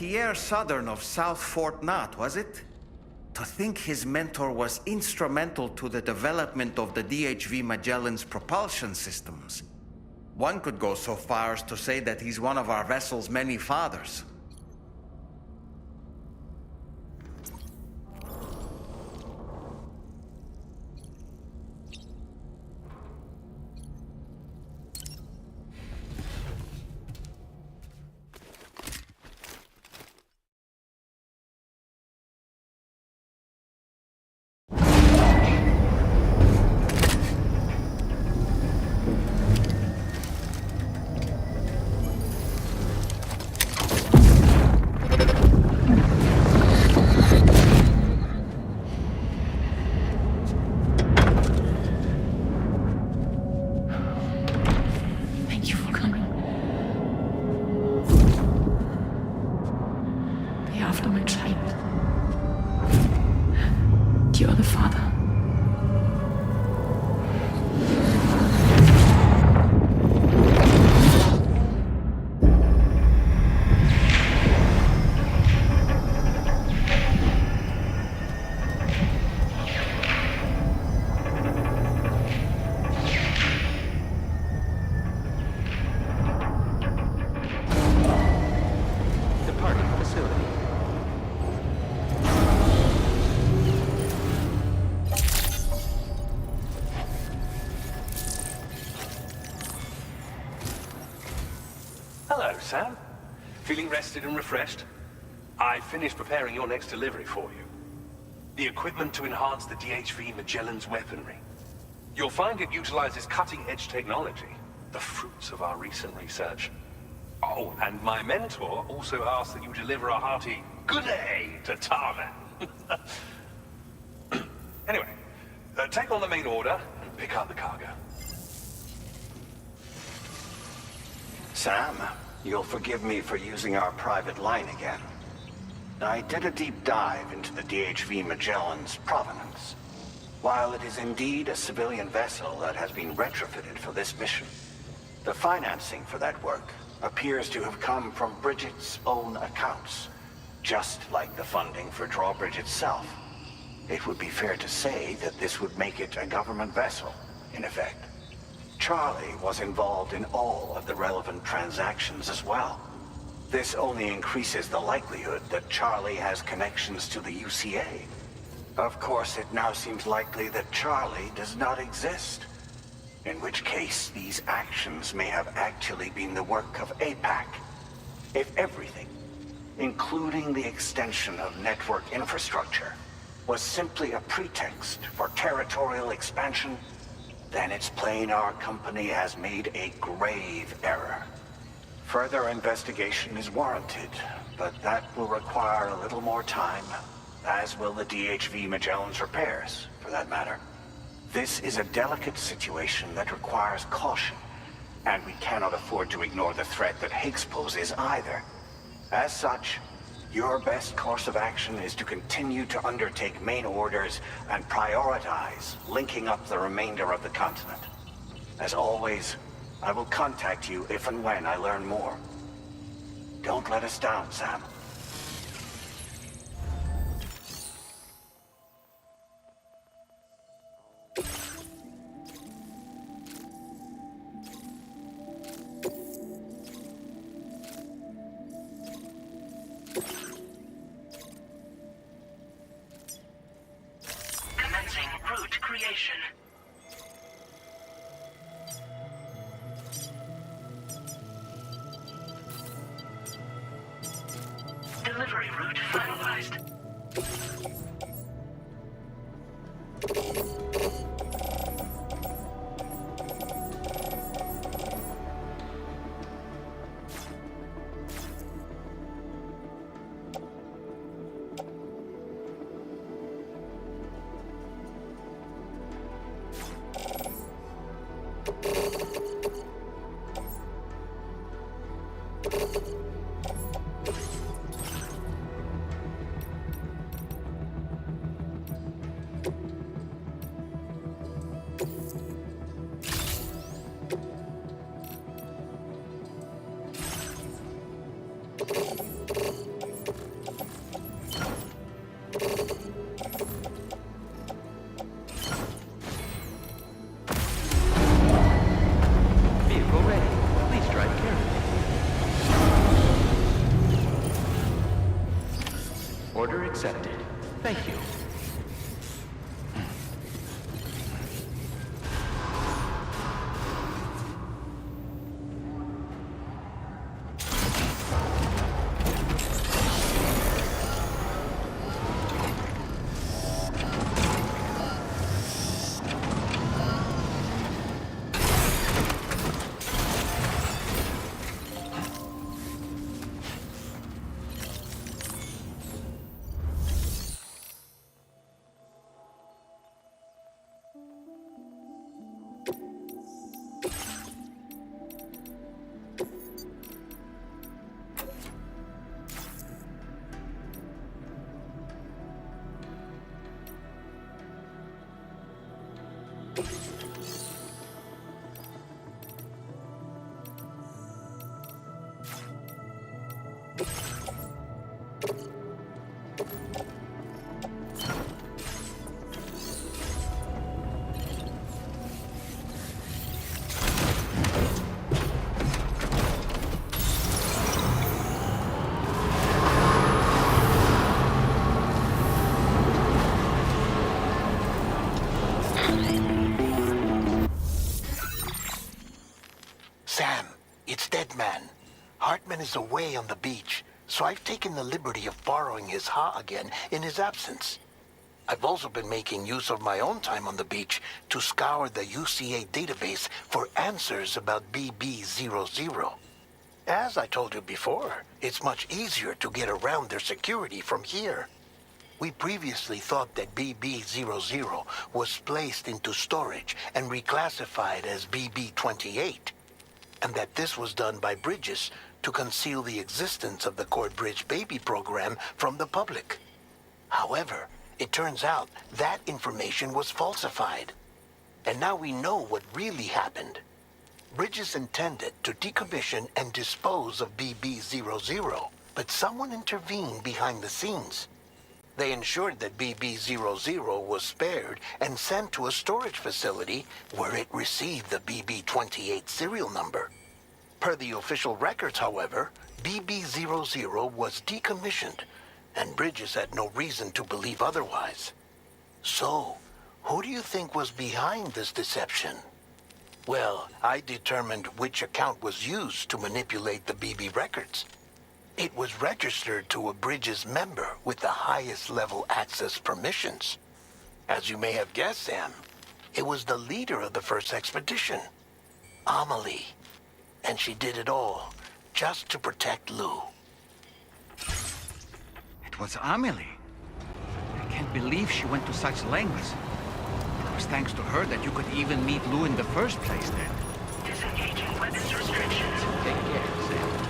Pierre Southern of South Fort Knott, was it? To think his mentor was instrumental to the development of the DHV Magellan's propulsion systems. One could go so far as to say that he's one of our vessel's many fathers. Hello, Sam. Feeling rested and refreshed? I finished preparing your next delivery for you. The equipment to enhance the DHV Magellan's weaponry. You'll find it utilizes cutting-edge technology, the fruits of our recent research. Oh, and my mentor also asked that you deliver a hearty good day to Tarman. Anyway, take on the main order and pick up the cargo. Sam, you'll forgive me for using our private line again. I did a deep dive into the DHV Magellan's provenance. While it is indeed a civilian vessel that has been retrofitted for this mission, the financing for that work appears to have come from Bridget's own accounts, just like the funding for Drawbridge itself. It would be fair to say that this would make it a government vessel, in effect. Charlie was involved in all of the relevant transactions as well. This only increases the likelihood that Charlie has connections to the UCA. Of course, it now seems likely that Charlie does not exist. In which case, these actions may have actually been the work of APAC. If everything, including the extension of network infrastructure, was simply a pretext for territorial expansion, then it's plain our company has made a grave error. Further investigation is warranted, but that will require a little more time, as will the DHV Magellan's repairs, for that matter. This is a delicate situation that requires caution, and we cannot afford to ignore the threat that Higgs poses either. As such, your best course of action is to continue to undertake main orders and prioritize linking up the remainder of the continent. As always, I will contact you if and when I learn more. Don't let us down, Sam. Commencing route creation. Delivery route finalized. accepted. Thank you. Sam, it's Deadman. Hartman is away on the beach, so I've taken the liberty of borrowing his Ha again in his absence. I've also been making use of my own time on the beach to scour the UCA database for answers about BB-00. As I told you before, it's much easier to get around their security from here. We previously thought that BB-00 was placed into storage and reclassified as BB-28, and that this was done by Bridges to conceal the existence of the Cord Bridge baby program from the public. However, it turns out that information was falsified. And now we know what really happened. Bridges intended to decommission and dispose of BB-00, but someone intervened behind the scenes. They ensured that BB-00 was spared and sent to a storage facility where it received the BB-28 serial number. Per the official records, however, BB-00 was decommissioned, and Bridges had no reason to believe otherwise. So, who do you think was behind this deception? Well, I determined which account was used to manipulate the BB records. It was registered to a Bridges member with the highest level access permissions. As you may have guessed, Sam, it was the leader of the first expedition, Amelie. And she did it all just to protect Lou. It was Amelie. I can't believe she went to such lengths. It was thanks to her that you could even meet Lou in the first place then. Disengaging weapons restrictions. Take care, Sam.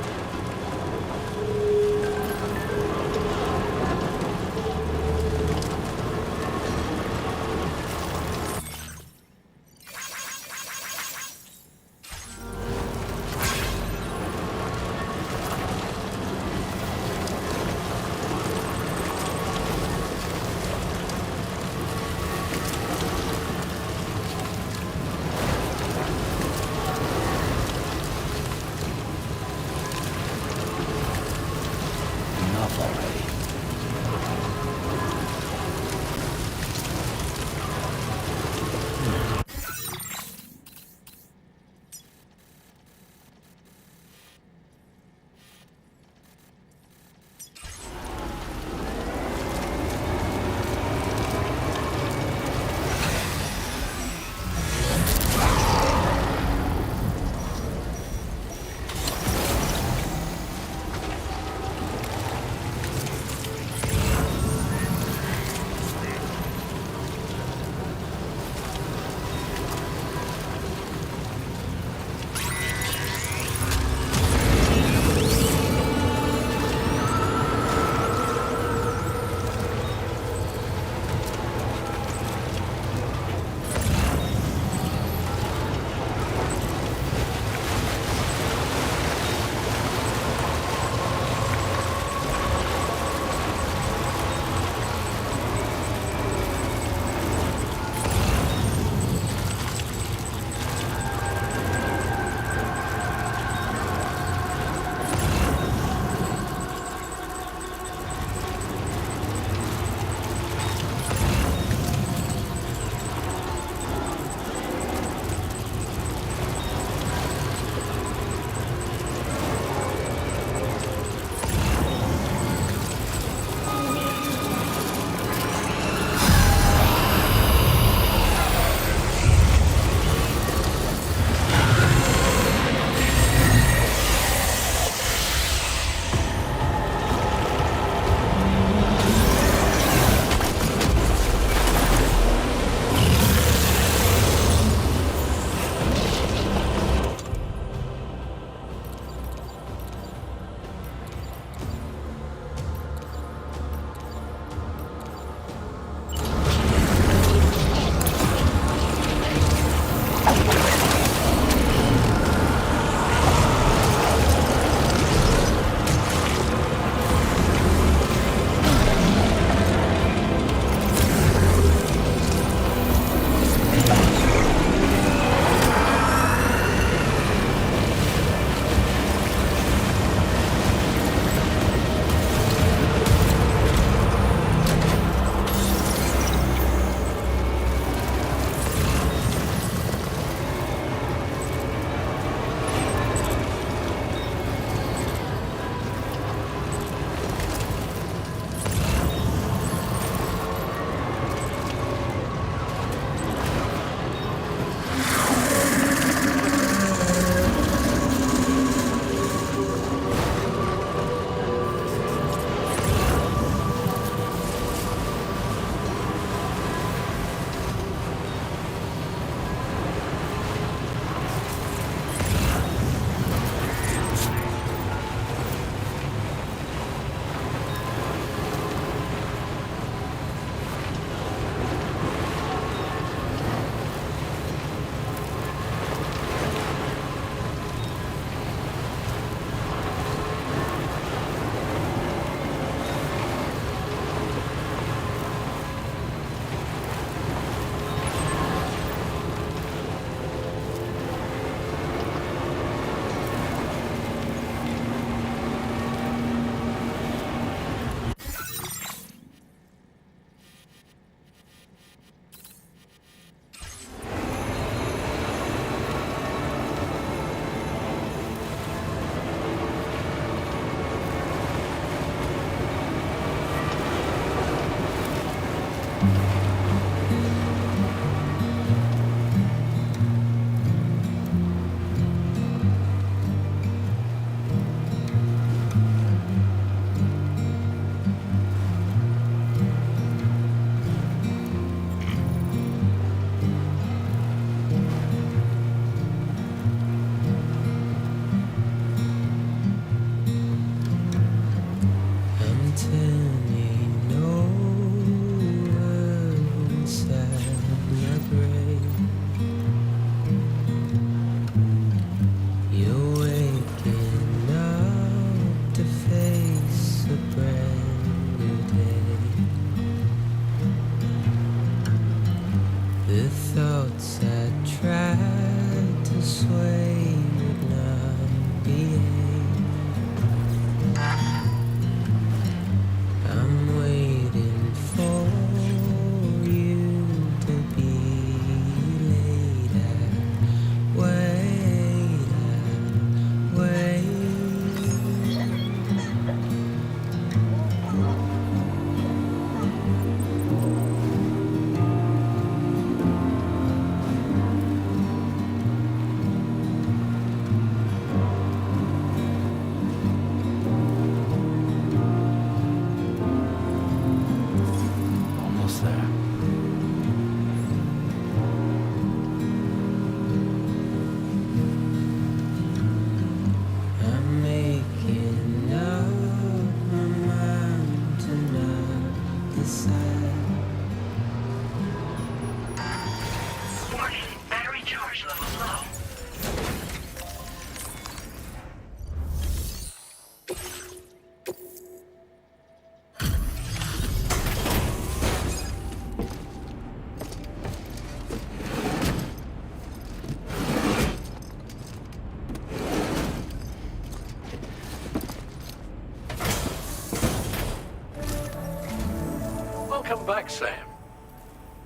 Relax, Sam.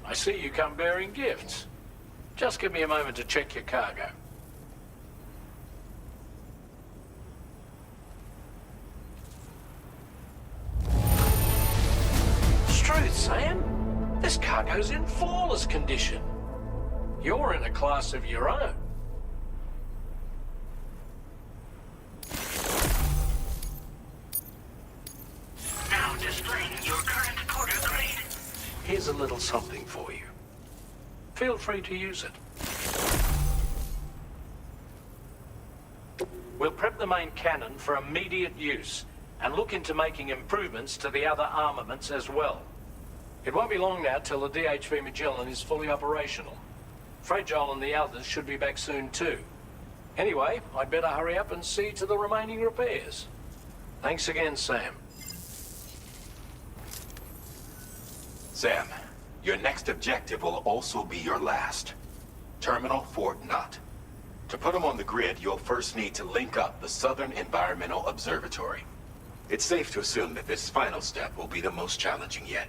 I see you come bearing gifts. Just give me a moment to check your cargo. Truth, Sam. This cargo's in flawless condition. You're in a class of your own. Now displaying your current porter grade. Here's a little something for you. Feel free to use it. We'll prep the main cannon for immediate use and look into making improvements to the other armaments as well. It won't be long now till the DHV Magellan is fully operational. Fragile and the others should be back soon too. Anyway, I'd better hurry up and see to the remaining repairs. Thanks again, Sam. Sam, your next objective will also be your last. Terminal Fort Knott. To put them on the grid, you'll first need to link up the Southern Environmental Observatory. It's safe to assume that this final step will be the most challenging yet.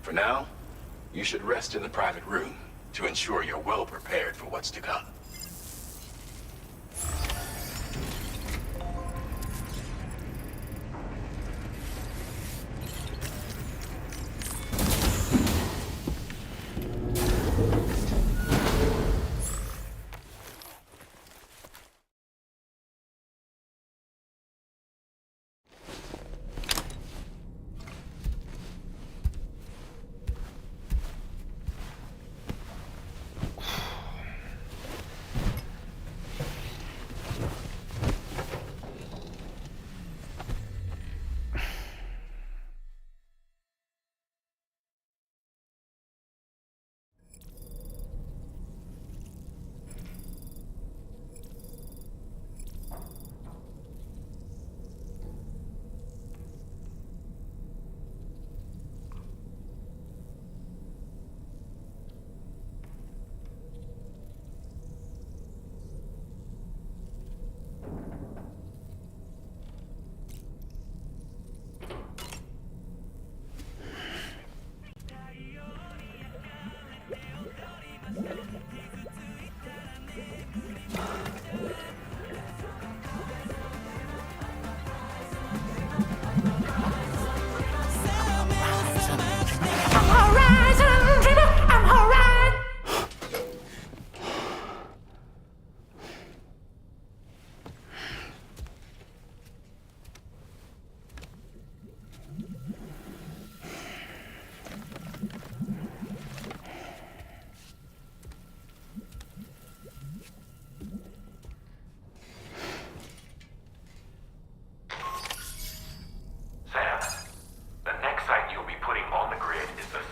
For now, you should rest in the private room to ensure you're well prepared for what's to come.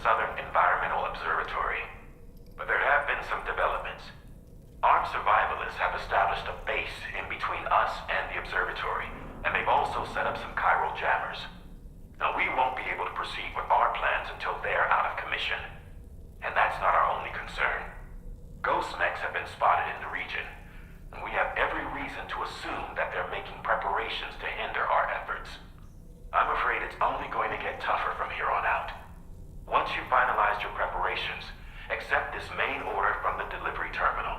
Southern Environmental Observatory. But there have been some developments. Armed survivalists have established a base in between us and the observatory, and they've also set up some chiral jammers. Now, we won't be able to proceed with our plans until they're out of commission. And that's not our only concern. Ghost mechs have been spotted in the region, and we have every reason to assume that they're making preparations to hinder our efforts. I'm afraid it's only going to get tougher from here on out. Once you've finalized your preparations, accept this main order from the delivery terminal.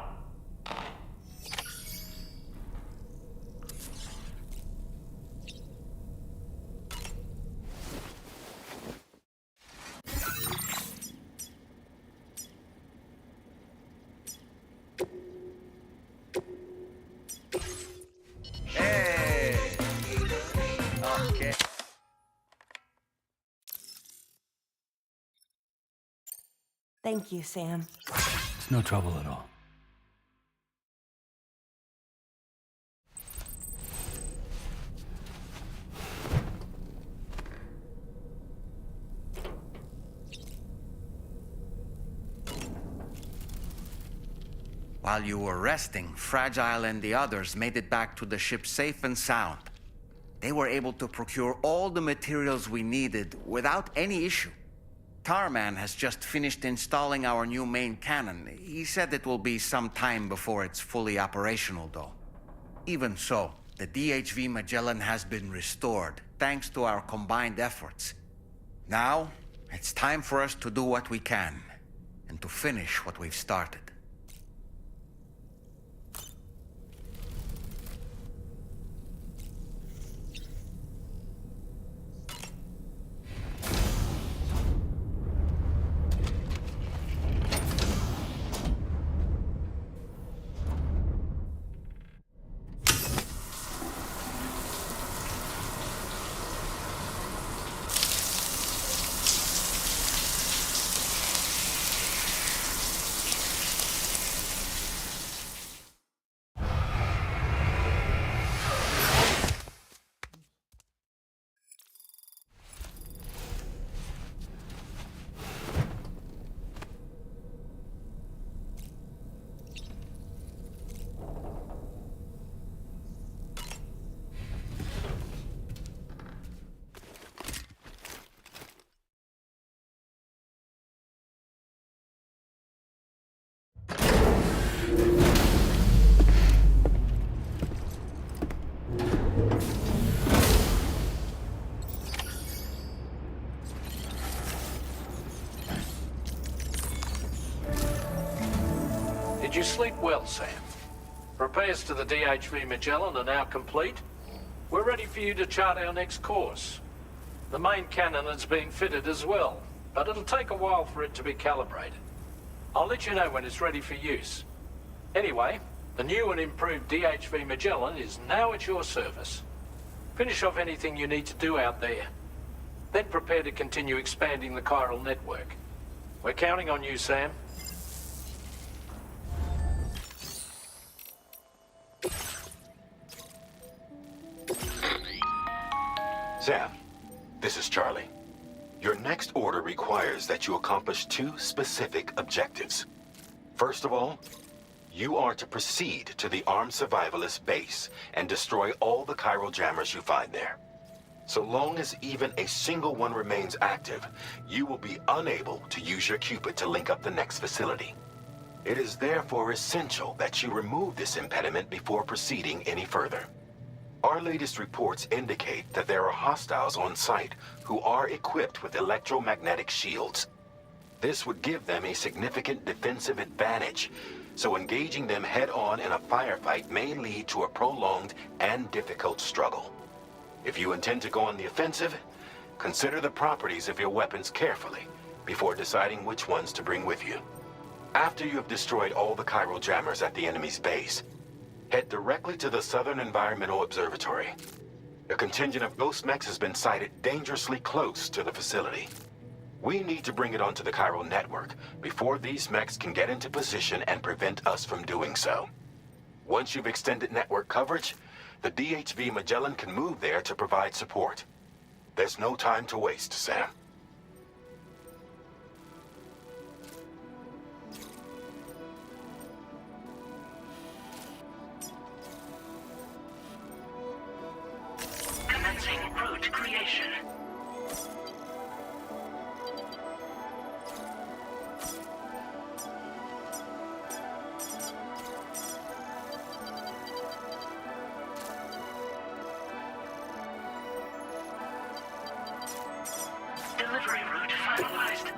Hey! Okay. Thank you, Sam. It's no trouble at all. While you were resting, Fragile and the others made it back to the ship safe and sound. They were able to procure all the materials we needed without any issue. Tarman has just finished installing our new main cannon. He said it will be some time before it's fully operational, though. Even so, the DHV Magellan has been restored, thanks to our combined efforts. Now, It's time for us to do what we can, and to finish what we've started. Did you sleep well, Sam? Repairs to the DHV Magellan are now complete. We're ready for you to chart our next course. The main cannon is being fitted as well, but it'll take a while for it to be calibrated. I'll let you know when it's ready for use. Anyway, the new and improved DHV Magellan is now at your service. Finish off anything you need to do out there. Then prepare to continue expanding the chiral network. We're counting on you, Sam. Sam, this is Charlie. Your next order requires that you accomplish two specific objectives. First of all, you are to proceed to the armed survivalist base and destroy all the chiral jammers you find there. So long as even a single one remains active, you will be unable to use your Cupid to link up the next facility. It is therefore essential that you remove this impediment before proceeding any further. Our latest reports indicate that there are hostiles on site who are equipped with electromagnetic shields. This would give them a significant defensive advantage, so engaging them head-on in a firefight may lead to a prolonged and difficult struggle. If you intend to go on the offensive, consider the properties of your weapons carefully before deciding which ones to bring with you. After you have destroyed all the chiral jammers at the enemy's base, head directly to the Southern Environmental Observatory. A contingent of ghost mechs has been sighted dangerously close to the facility. We need to bring it onto the chiral network before these mechs can get into position and prevent us from doing so. Once you've extended network coverage, the DHV Magellan can move there to provide support. There's no time to waste, Sam. Commencing route creation. Delivery route finalized.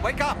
Wake up!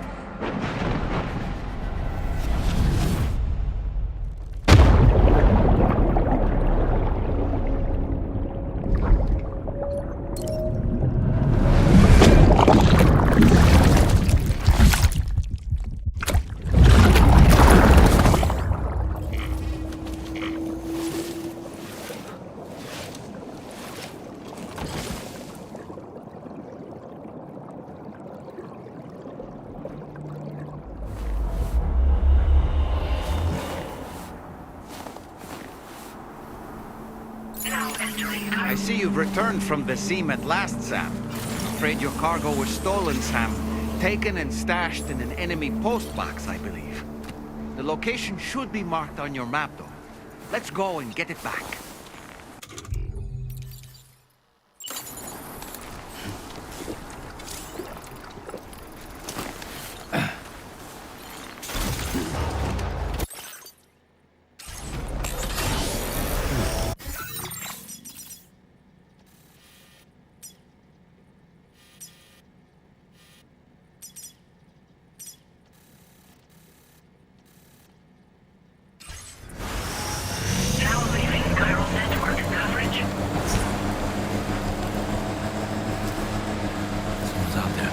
I see you've returned from the seam at last, Sam. Afraid your cargo was stolen, Sam. Taken and stashed in an enemy postbox, I believe. The location should be marked on your map, though. Let's go and get it back. Someone's out there.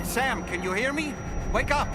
Sam, can you hear me? Wake up!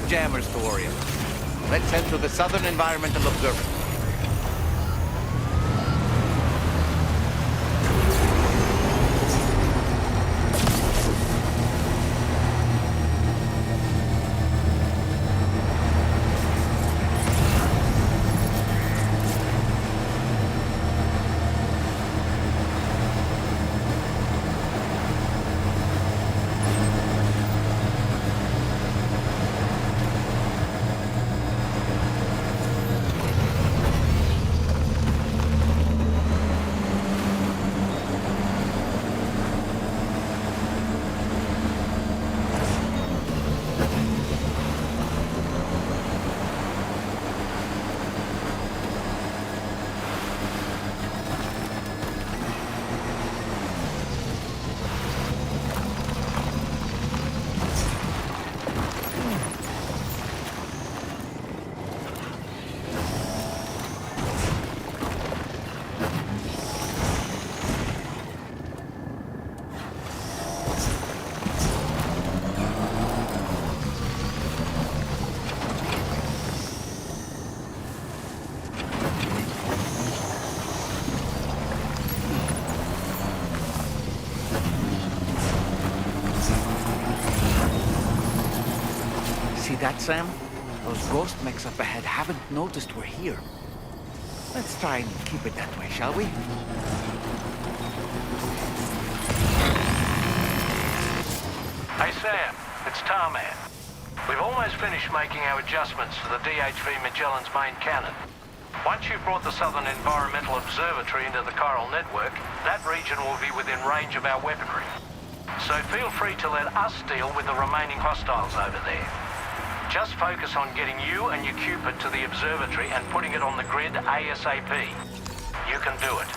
jammers to worry about. Let's head to the Southern Environmental Observatory. See that, Sam? Those ghost mechs up ahead haven't noticed we're here. Let's try and keep it that way, shall we? Hey Sam, it's Tarman. We've almost finished making our adjustments to the DHV Magellan's main cannon. Once you've brought the Southern Environmental Observatory into the Coral Network, that region will be within range of our weaponry. So feel free to let us deal with the remaining hostiles over there. Just focus on getting you and your Cupid to the observatory and putting it on the grid ASAP. You can do it.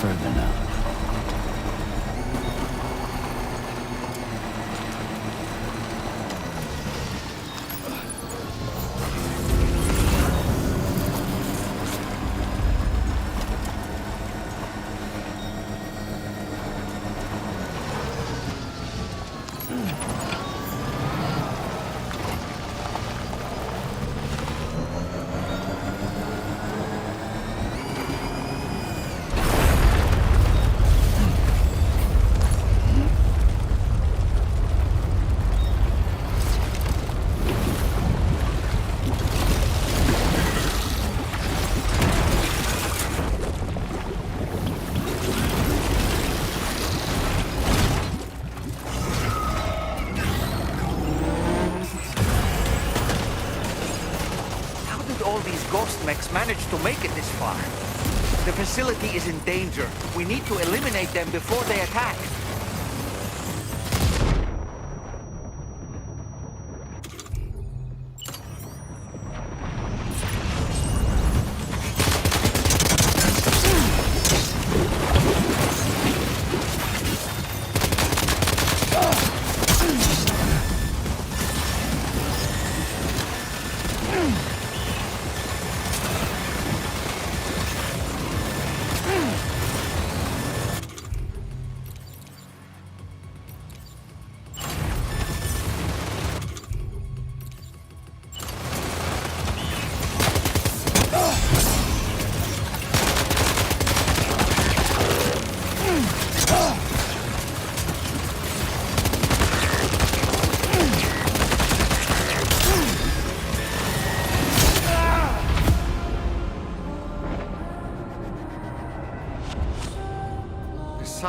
Further now. Ghost mechs managed to make it this far. The facility is in danger. We need to eliminate them before they attack.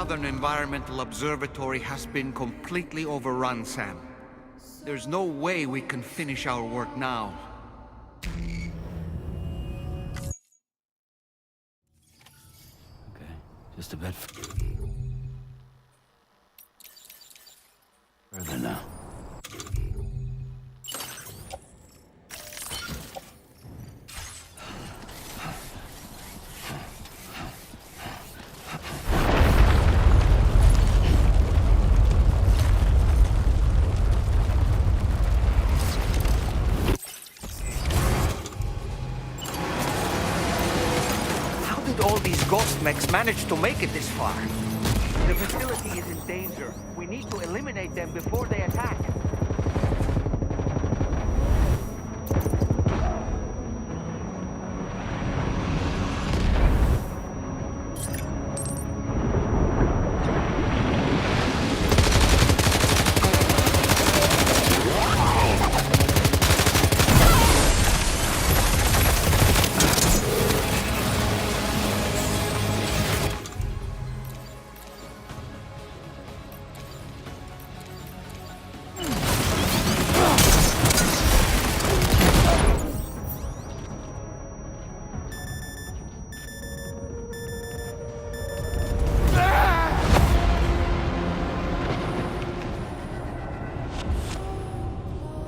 Southern Environmental Observatory has been completely overrun, Sam. There's no way we can finish our work now. Okay, just a bit further now. All these ghost mechs managed to make it this far. The facility is in danger. We need to eliminate them before they attack.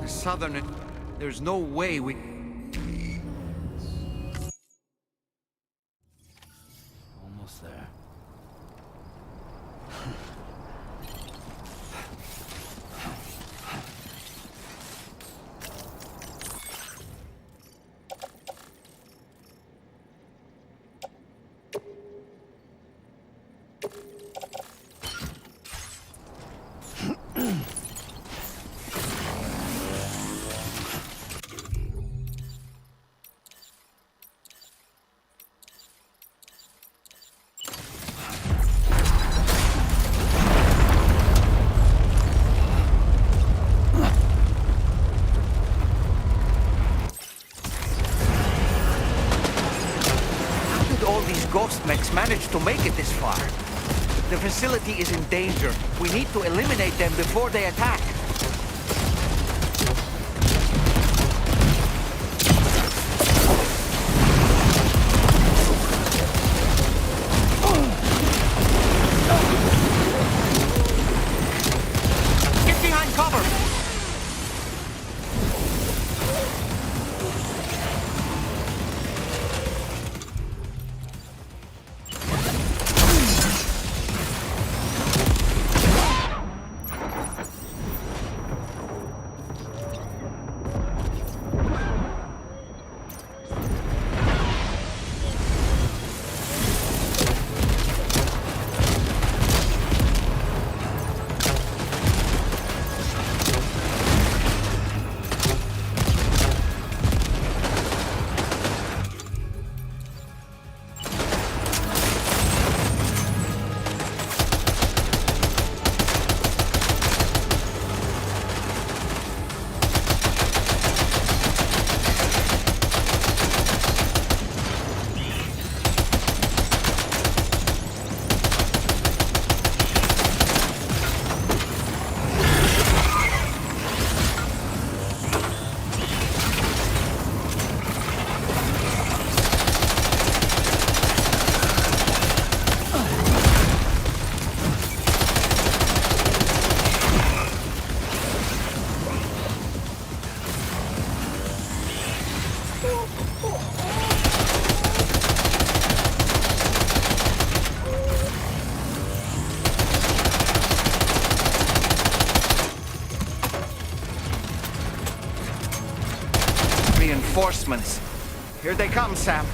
Southern, there's no way we... Almost there. Ghost mechs managed to make it this far. The facility is in danger. We need to eliminate them before they attack. Get behind cover! Reinforcements. Here they come, Sam.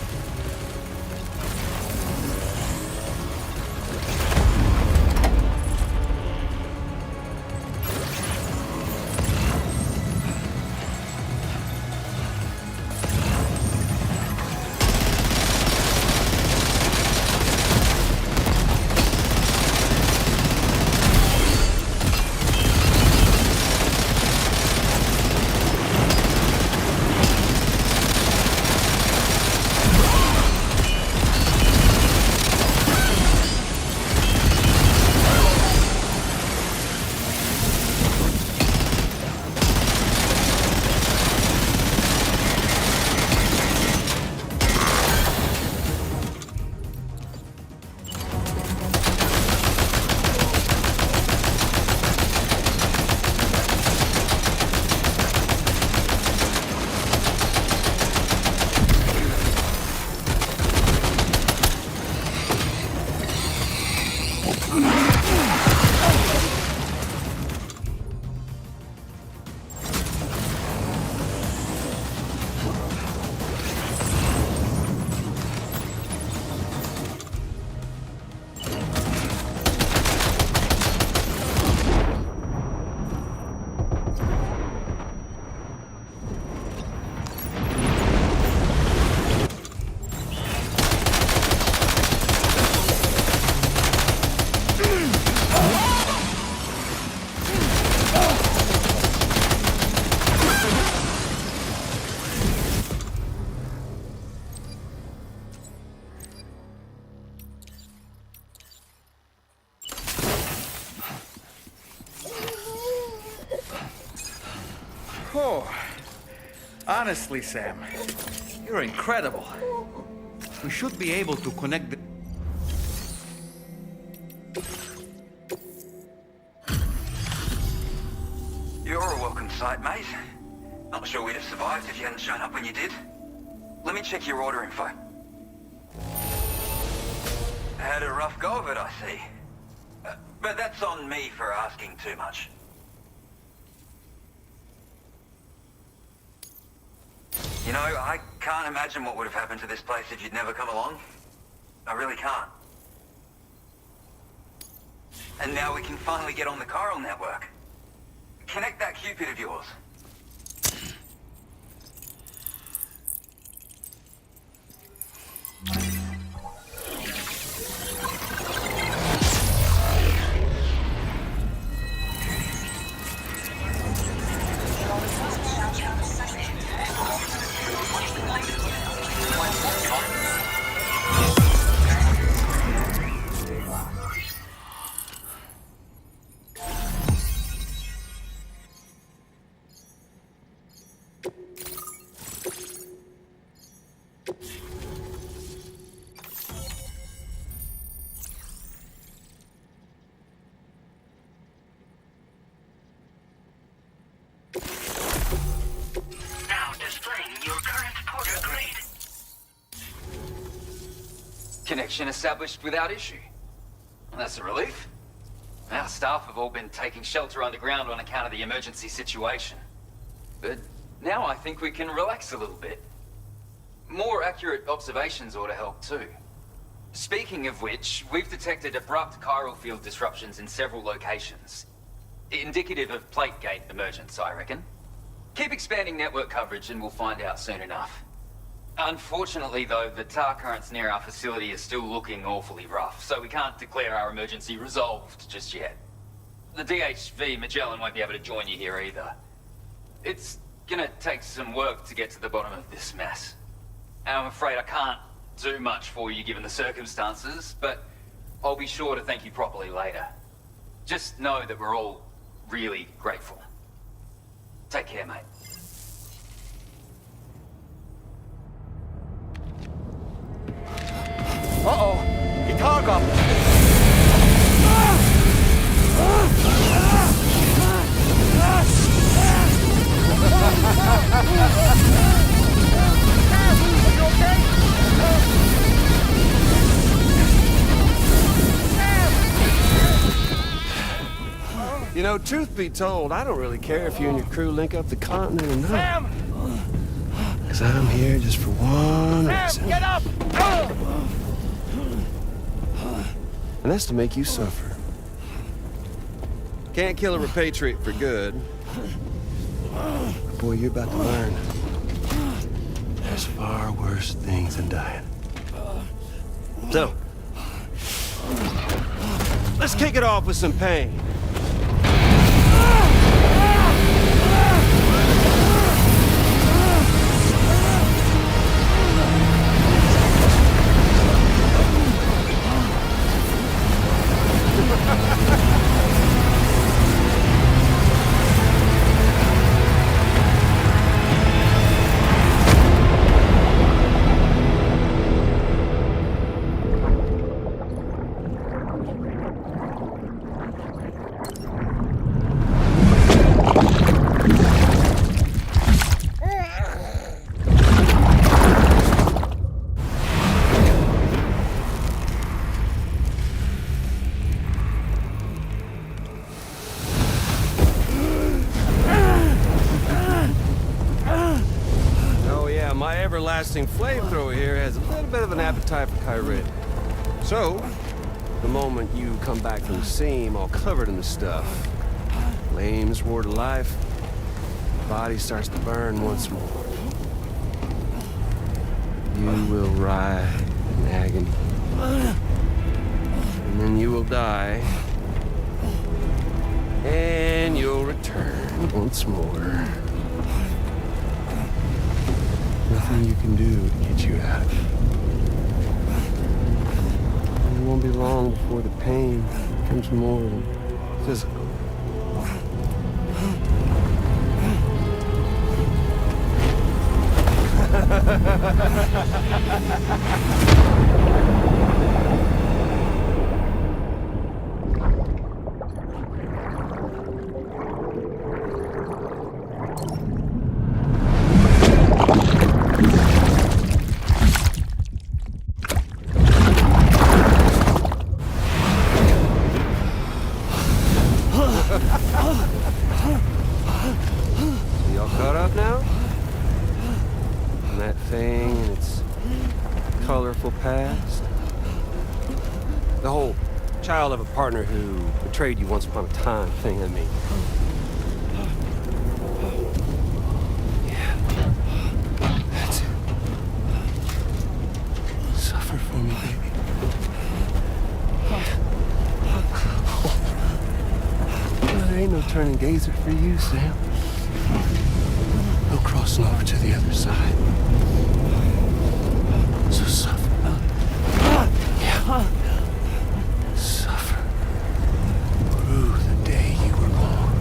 Honestly, Sam, you're incredible. We should be able to connect the... You're a welcome sight, mate. Not sure we'd have survived if you hadn't shown up when you did. Let me check your order info. Had a rough go of it, I see. But that's on me for asking too much. You know, I can't imagine what would have happened to this place if you'd never come along. I really can't. And now we can finally get on the chiral network. Connect that Cupid of yours. Connection established without issue. That's a relief. Our staff have all been taking shelter underground on account of the emergency situation. But now I think we can relax a little bit. More accurate observations ought to help too. Speaking of which, we've detected abrupt chiral field disruptions in several locations. Indicative of plate gate emergence, I reckon. Keep expanding network coverage and we'll find out soon enough. Unfortunately, though, the tar currents near our facility are still looking awfully rough, so we can't declare our emergency resolved just yet. The DHV Magellan won't be able to join you here either. It's gonna take some work to get to the bottom of this mess. And I'm afraid I can't do much for you given the circumstances, but I'll be sure to thank you properly later. Just know that we're all really grateful. Take care, mate. Uh-oh! Itarga! You know, truth be told, I don't really care if you and your crew link up the continent or not. Sam! Because I'm here just for one reason. Sam, get up! And that's to make you suffer. Can't kill a repatriate for good. But boy, you're about to learn. There's far worse things than dying. So, let's kick it off with some pain. Everlasting flamethrower here has a little bit of an appetite for Kyrie. So, the moment you come back from the seam all covered in the stuff, flames roar to life, the body starts to burn once more. You will writhe in agony. And then you will die. And you'll return once more. Nothing you can do to get you out. And it won't be long before the pain becomes more physical. Y'all caught up now? And that thing and its colorful past? The whole child of a partner who betrayed you once upon a time thing, I mean. Yeah. That's it. Suffer for me, baby. There ain't no turning gazer for you, Sam. No crossing over to the other side. So suffer. Yeah. Suffer. Through the day you were born.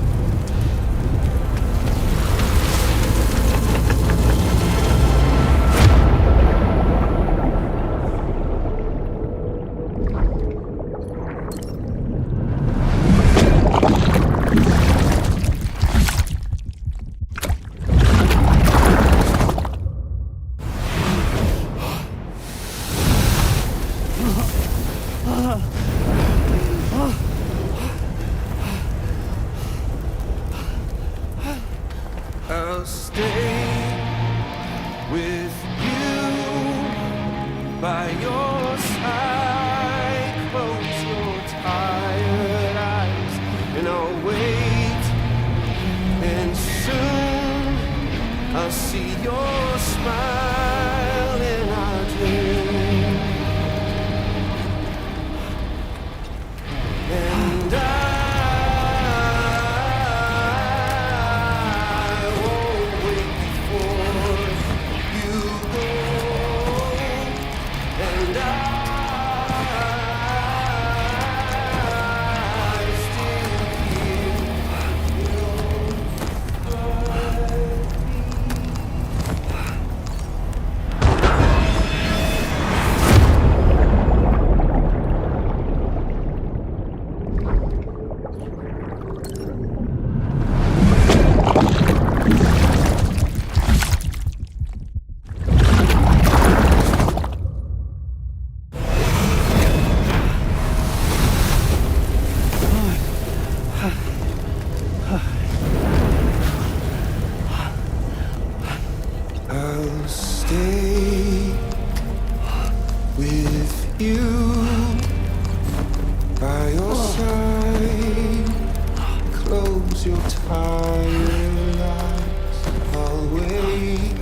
I'll stay with you by your side. Close your tired eyes and I'll wait. And soon I'll see your smile in our dream. And I'll stay with you by your side. Close your tired eyes. I'll wait,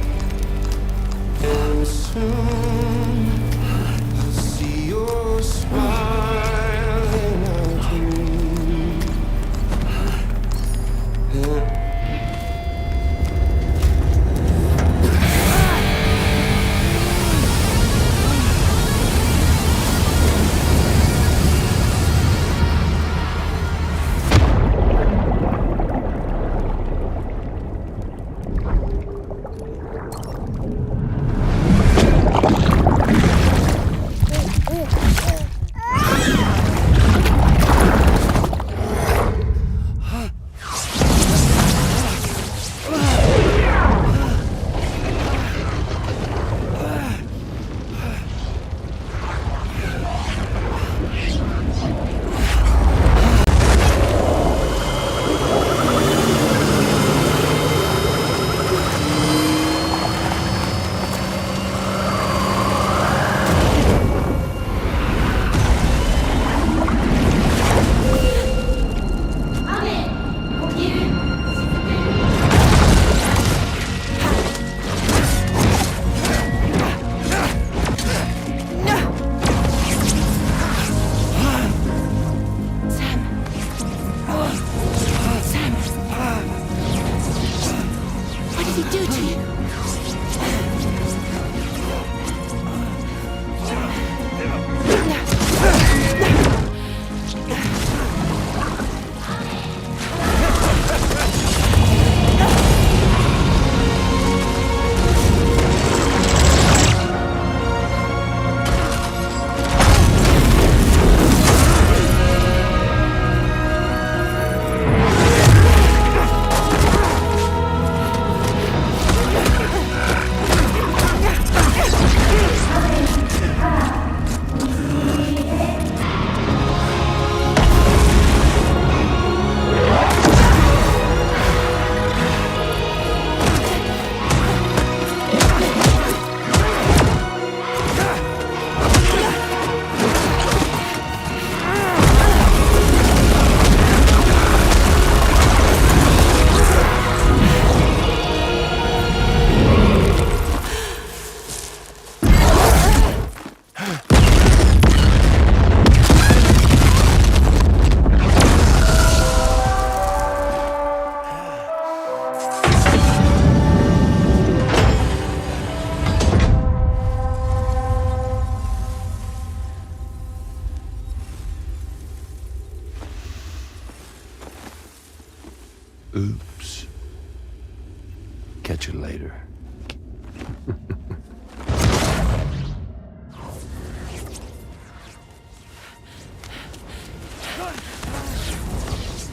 and soon I'll see your smile in our dream.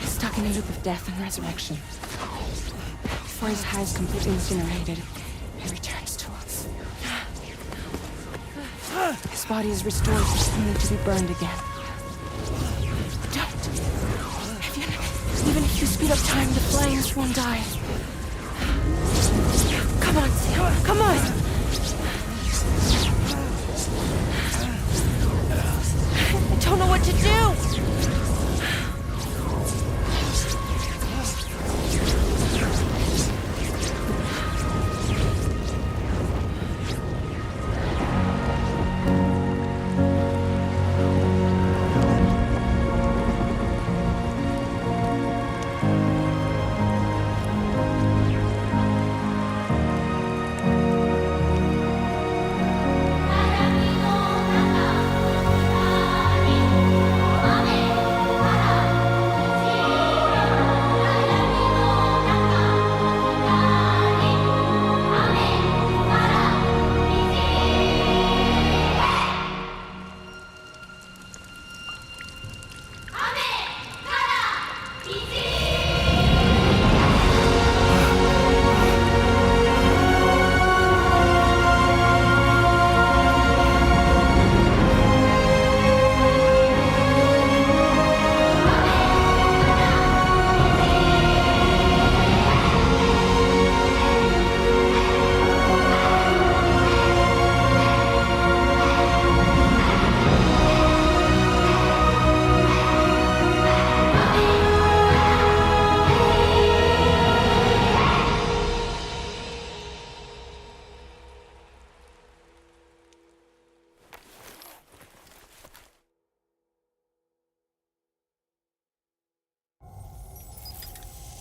Stuck in a loop of death and resurrection. Before his high is completely incinerated, he returns to us. His body is restored just only to be burned again. Don't! Even if you speed up time, the flames won't die. Come on, Sam. Come on! I don't know what to do!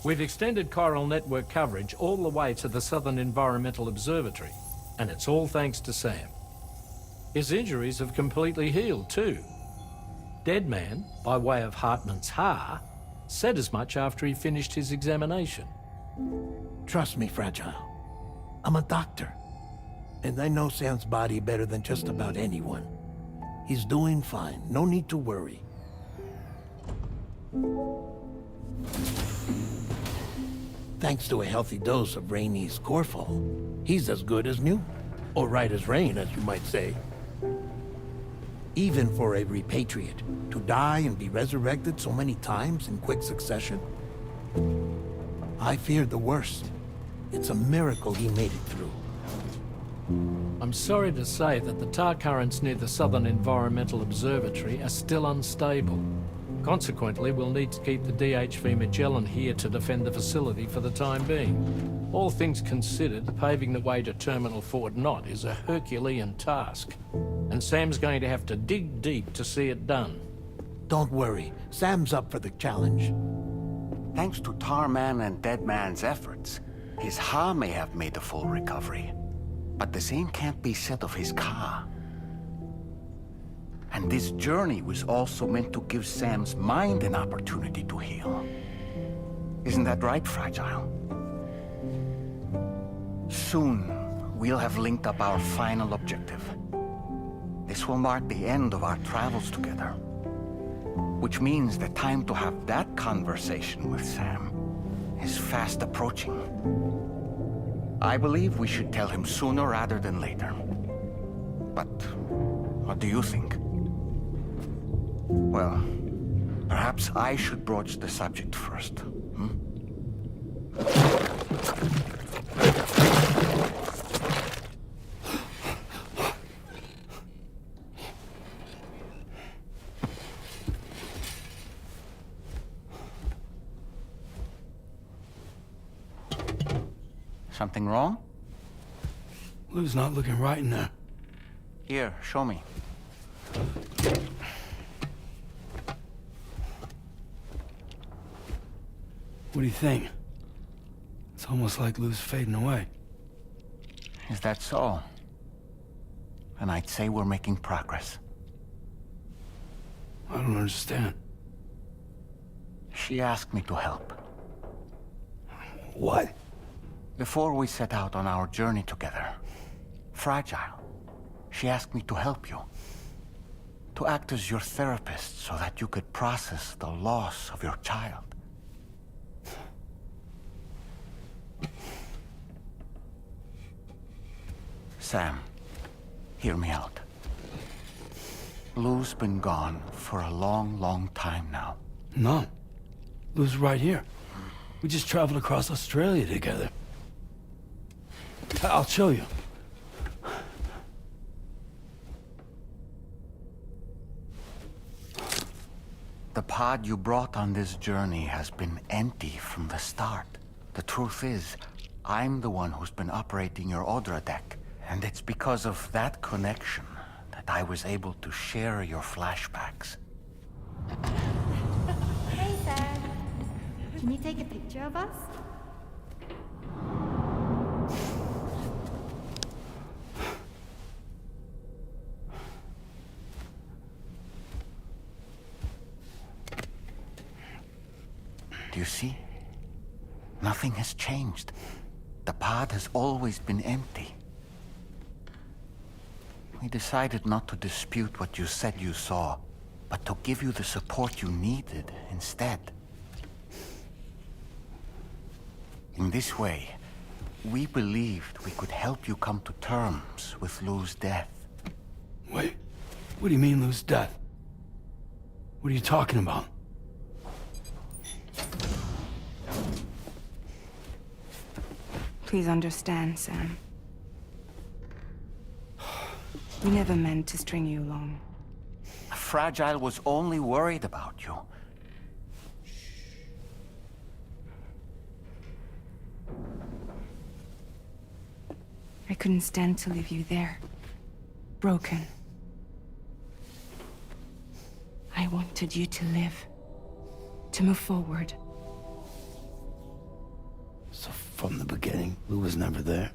We've extended chiral network coverage all the way to the Southern Environmental Observatory, and it's all thanks to Sam. His injuries have completely healed too. Deadman, by way of Hartman's Ha, said as much after he finished his examination. Trust me, Fragile. I'm a doctor, and I know Sam's body better than just about anyone. He's doing fine. No need to worry. Thanks to a healthy dose of Rainey's Corfol, he's as good as new. Or right as rain, as you might say. Even for a repatriate, to die and be resurrected so many times in quick succession. I feared the worst. It's a miracle he made it through. I'm sorry to say that the tar currents near the Southern Environmental Observatory are still unstable. Consequently, we'll need to keep the DHV Magellan here to defend the facility for the time being. All things considered, paving the way to Terminal Fort Knott is a Herculean task, and Sam's going to have to dig deep to see it done. Don't worry, Sam's up for the challenge. Thanks to Tarman and Deadman's efforts, his Ha may have made a full recovery. But the same can't be said of his Ka. And this journey was also meant to give Sam's mind an opportunity to heal. Isn't that right, Fragile? Soon, we'll have linked up our final objective. This will mark the end of our travels together. Which means the time to have that conversation with Sam is fast approaching. I believe we should tell him sooner rather than later. But what do you think? Well, perhaps I should broach the subject first, Something wrong? Lou's not looking right in there. Here, show me. What do you think? It's almost like Lou's fading away. Is that so? And I'd say we're making progress. I don't understand. She asked me to help. What? Before we set out on our journey together, Fragile, she asked me to help you. To act as your therapist so that you could process the loss of your child. Sam, hear me out. Lou's been gone for a long, long time now. No. Lou's right here. We just traveled across Australia together. I'll show you. The pod you brought on this journey has been empty from the start. The truth is, I'm the one who's been operating your Odra deck. And it's because of that connection that I was able to share your flashbacks. Hey, Sam. Can you take a picture of us? Do you see? Nothing has changed. The pod has always been empty. We decided not to dispute what you said you saw, but to give you the support you needed instead. In this way, we believed we could help you come to terms with Lou's death. Wait, what do you mean Lou's death? What are you talking about? Please understand, Sam. We never meant to string you along. Fragile was only worried about you. I couldn't stand to leave you there. Broken. I wanted you to live. To move forward. So from the beginning, Lou was never there.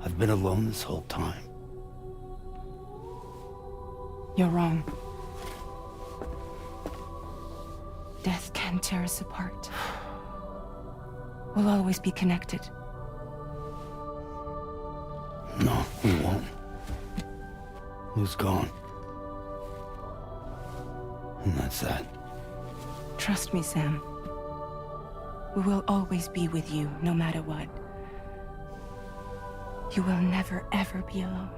I've been alone this whole time. You're wrong. Death can tear us apart. We'll always be connected. No, we won't. Lou's gone. And that's that. Trust me, Sam. We will always be with you, no matter what. You will never, ever be alone.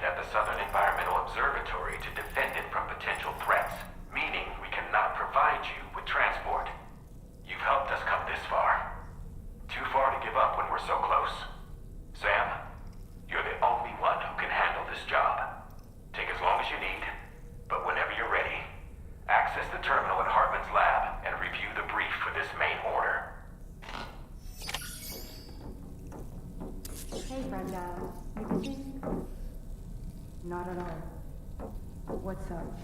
at the Southern Environmental Observatory to defend it from potential threats, meaning we cannot provide you with transport. You've helped us come this far. Too far to give up when we're so close. Sam, you're the only one who can handle this job. Take as long as you need, but whenever you're ready, access the terminal at Hartman's lab and review the brief for this main order. Hey, Fragile. You busy? Not at all. What's up?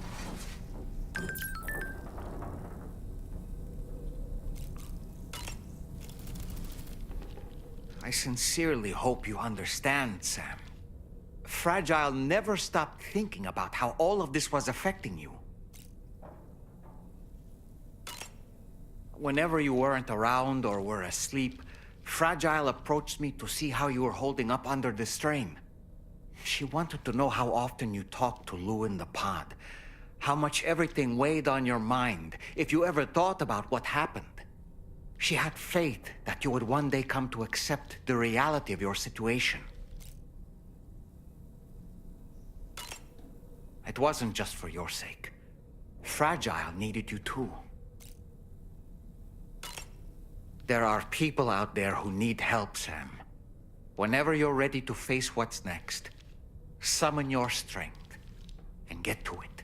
I sincerely hope you understand, Sam. Fragile never stopped thinking about how all of this was affecting you. Whenever you weren't around or were asleep, Fragile approached me to see how you were holding up under the strain. She wanted to know how often you talked to Lou in the pod, how much everything weighed on your mind, if you ever thought about what happened. She had faith that you would one day come to accept the reality of your situation. It wasn't just for your sake. Fragile needed you too. There are people out there who need help, Sam. Whenever you're ready to face what's next, summon your strength and get to it.